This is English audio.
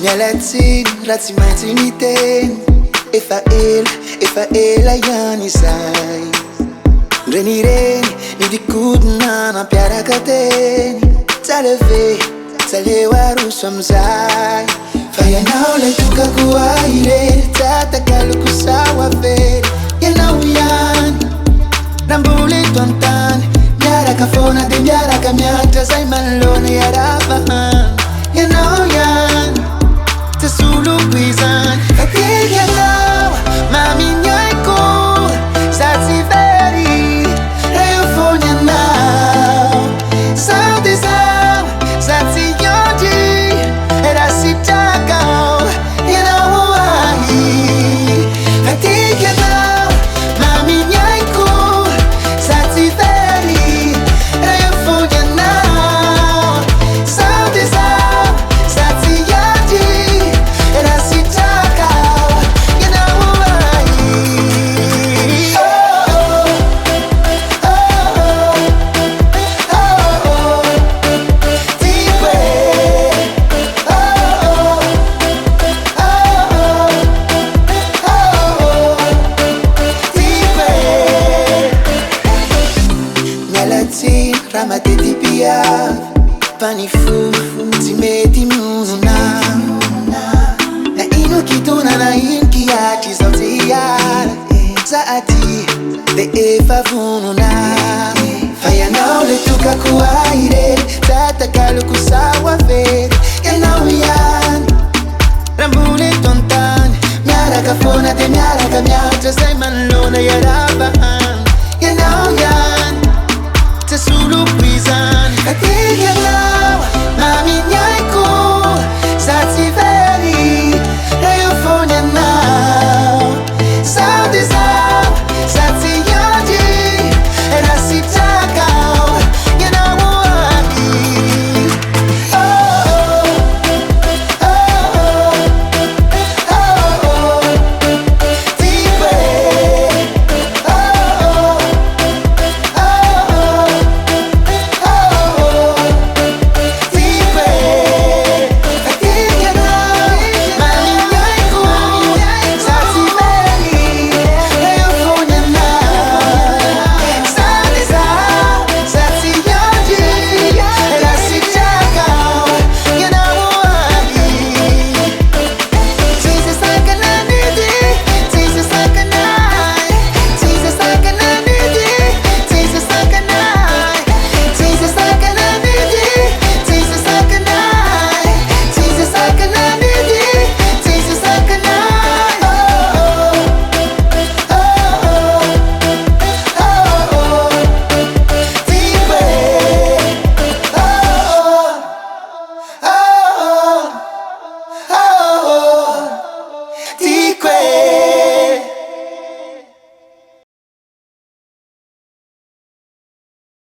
Mialatsiny raha tsy maintsy miteny efa ela ihany izay Renireny nidikodina nampiaraka teny Tsaleo aroso amizay Fa ianao lay tokako ahireny Tsatakaloko sawa very Ianao ihany Nambola eto antany Miaraka fona de miaraka miatra Zay manoloana iarafahany Ianao ihany Tasuloko izany Fately ianao Maminyaiko Zatsy very Raha fona ianao Sao de sao Zatsy yondry Raha sitraka Ianao ahy Fately ianao Maminyaiko Zatsy very Raha fona ianao Sao de sao Zatsy yondry Raha sitraka Ianao ahy Mialatsiny raha matety piavy Panifu tsy mety monona Na ino kitona na ino kiatry Zao tsy hiara Saaty de efa vonona Fa ianao le tokako ahireny